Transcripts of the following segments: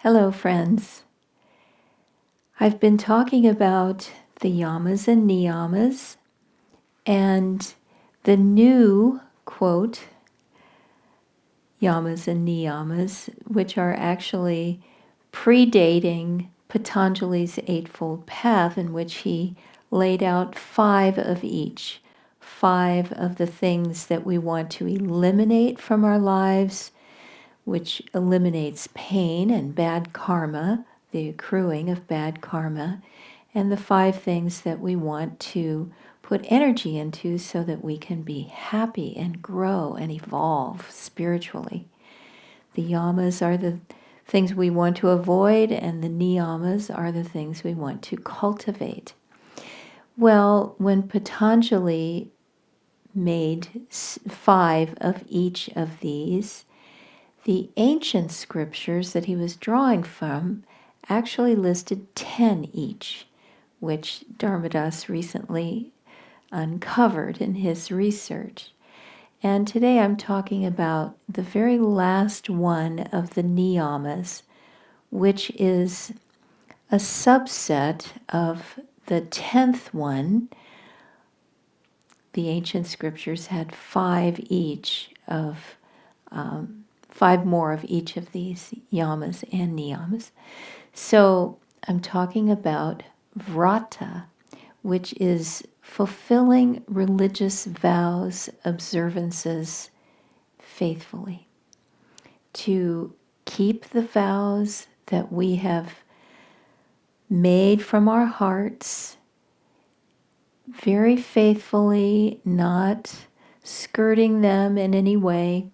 Hello, friends. I've been talking about the yamas and niyamas, and the new quote, yamas and niyamas, which are actually predating Patanjali's Eightfold Path, in which he laid out five of each, five of the things that we want to eliminate from our lives, which eliminates pain and bad karma, the accruing of bad karma, and the five things that we want to put energy into so that we can be happy and grow and evolve spiritually. The yamas are the things we want to avoid, and the niyamas are the things we want to cultivate. Well, when Patanjali made five of each of these, the ancient scriptures that he was drawing from actually listed 10 each, which Dharmadas recently uncovered in his research. And today I'm talking about the very last one of the niyamas, which is a subset of the 10th one. The ancient scriptures had five more of each of these yamas and niyamas. So I'm talking about Vrata, which is fulfilling religious vows, observances faithfully. To keep the vows that we have made from our hearts very faithfully, not skirting them in any way.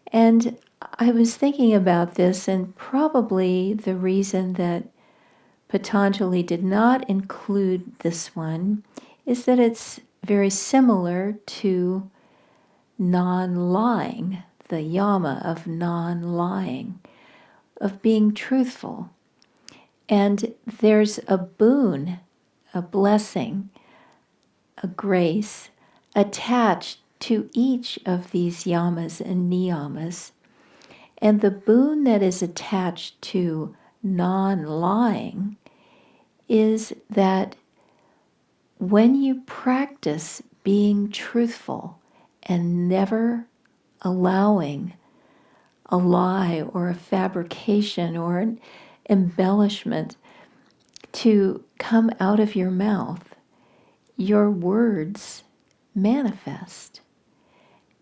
And I was thinking about this, and probably the reason that Patanjali did not include this one is that it's very similar to non-lying, the yama of non-lying, of being truthful. And there's a boon, a blessing, a grace attached to each of these yamas and niyamas. And the boon that is attached to non-lying is that when you practice being truthful and never allowing a lie or a fabrication or an embellishment to come out of your mouth, your words manifest.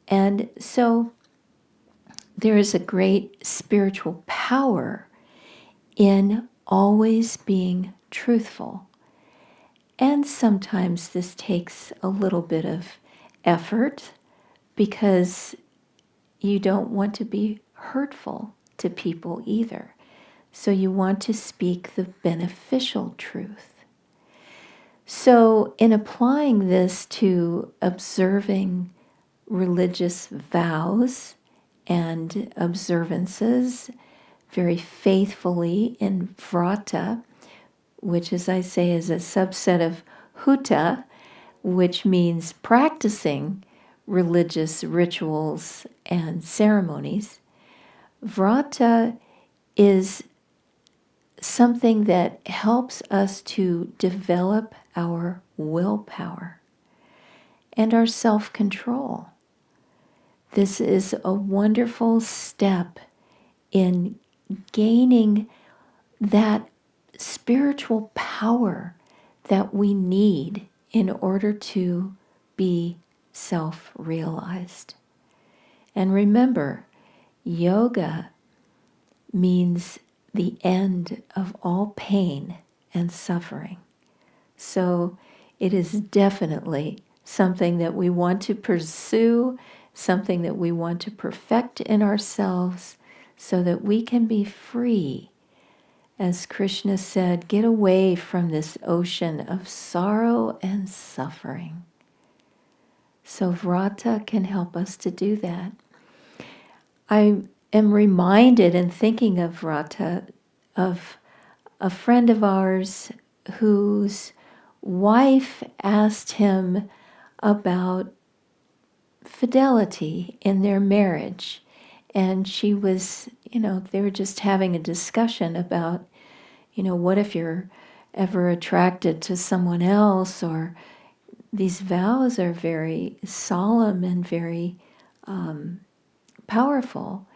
And so there is a great spiritual power in always being truthful. And sometimes this takes a little bit of effort because you don't want to be hurtful to people either. So you want to speak the beneficial truth. So in applying this to observing religious vows and observances very faithfully in Vrata, which, as I say, is a subset of Huta, which means practicing religious rituals and ceremonies. Vrata is something that helps us to develop our willpower and our self-control. This is a wonderful step in gaining that spiritual power that we need in order to be self-realized. And remember, yoga means the end of all pain and suffering. So it is definitely something that we want to pursue, something that we want to perfect in ourselves so that we can be free. As Krishna said, get away from this ocean of sorrow and suffering. So Vrata can help us to do that. I am reminded in thinking of Vrata of a friend of ours whose wife asked him about fidelity in their marriage. And she was, they were just having a discussion about, what if you're ever attracted to someone else? Or these vows are very solemn and very powerful.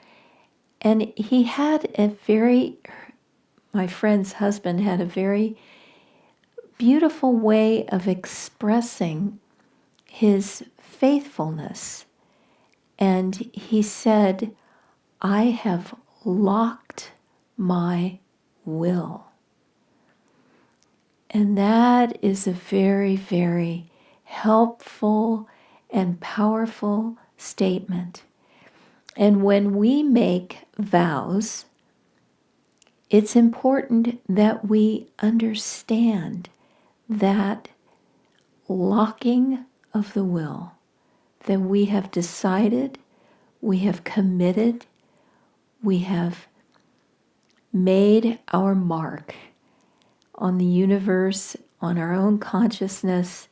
And my friend's husband had a very beautiful way of expressing his faithfulness. And he said, I have locked my will. And that is a very, very helpful and powerful statement. And when we make vows, it's important that we understand that locking of the will, that we have decided, we have committed, we have made our mark on the universe, on our own consciousness,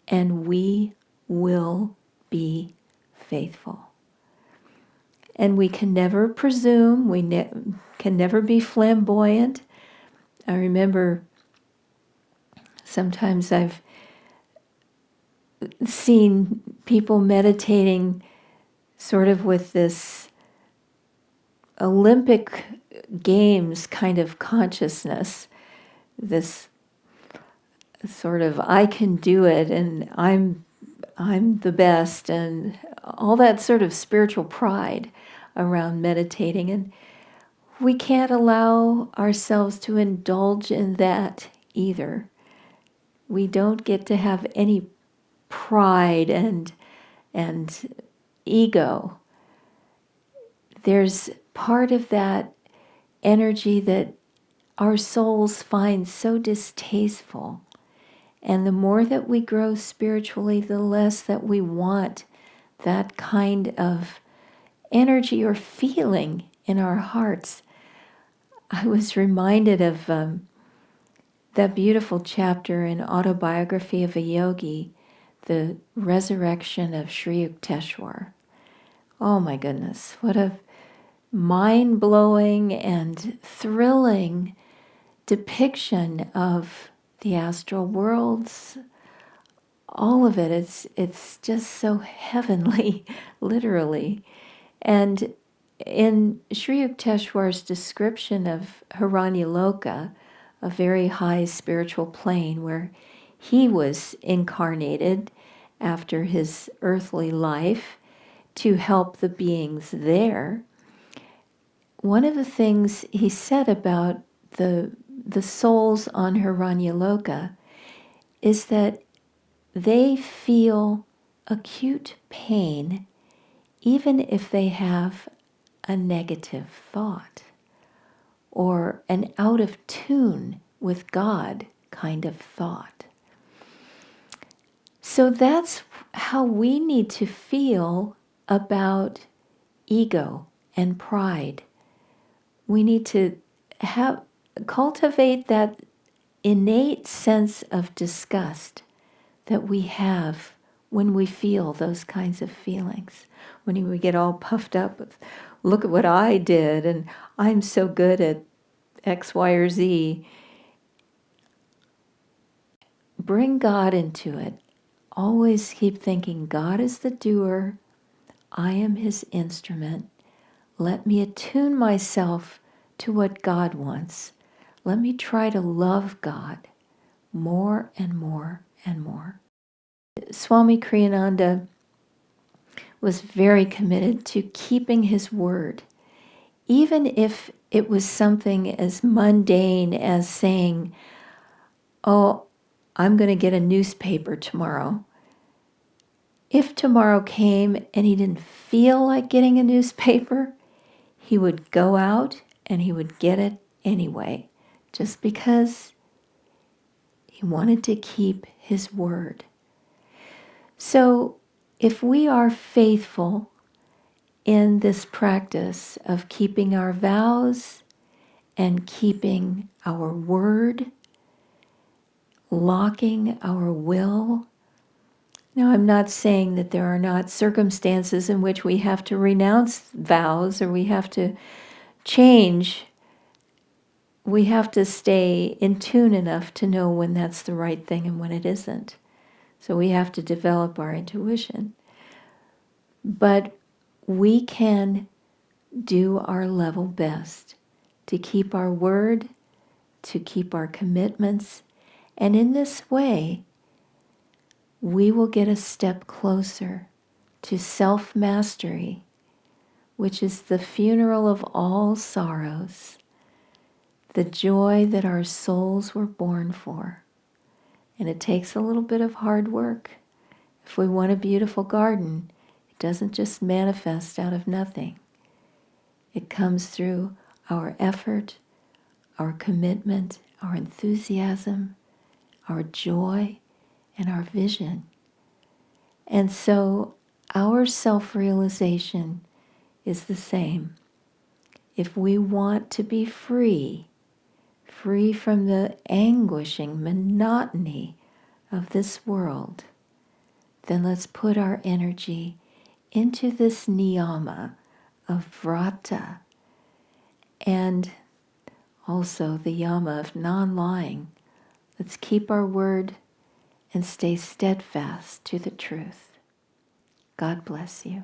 and we will be faithful. And we can never presume, can never be flamboyant. I remember sometimes I've seen people meditating sort of with this Olympic Games kind of consciousness, this sort of I can do it and I'm the best, and all that sort of spiritual pride around meditating. And we can't allow ourselves to indulge in that either. We don't get to have any pride and ego. There's part of that energy that our souls find so distasteful. And the more that we grow spiritually, the less that we want that kind of energy or feeling in our hearts. I was reminded of that beautiful chapter in Autobiography of a Yogi, the resurrection of Sri Yukteswar. Oh my goodness, what a mind-blowing and thrilling depiction of the astral worlds. All of it, it's just so heavenly, literally. And in Sri Yukteswar's description of Hiranyaloka, a very high spiritual plane where he was incarnated after his earthly life to help the beings there, one of the things he said about the souls on Hiranyaloka is that they feel acute pain even if they have a negative thought or an out of tune with God kind of thought. So that's how we need to feel about ego and pride. We need to cultivate that innate sense of disgust that we have when we feel those kinds of feelings. When we get all puffed up with, look at what I did, and I'm so good at X, Y, or Z. Bring God into it. Always keep thinking, God is the doer, I am his instrument. Let me attune myself to what God wants. Let me try to love God more and more and more. Swami Kriyananda was very committed to keeping his word, even if it was something as mundane as saying, oh, I'm going to get a newspaper tomorrow. If tomorrow came and he didn't feel like getting a newspaper, he would go out and he would get it anyway, just because he wanted to keep his word. So if we are faithful in this practice of keeping our vows and keeping our word, locking our will, Now, I'm not saying that there are not circumstances in which we have to renounce vows or we have to change. We have to stay in tune enough to know when that's the right thing and when it isn't. So we have to develop our intuition. But we can do our level best to keep our word, to keep our commitments. And in this way, we will get a step closer to self-mastery, which is the funeral of all sorrows, the joy that our souls were born for. And it takes a little bit of hard work. If we want a beautiful garden, it doesn't just manifest out of nothing. It comes through our effort, our commitment, our enthusiasm, our joy, and our vision. And so our self-realization is the same. If we want to be free, free from the anguishing monotony of this world, then let's put our energy into this niyama of Vrata and also the yama of non-lying. Let's keep our word and stay steadfast to the truth. God bless you.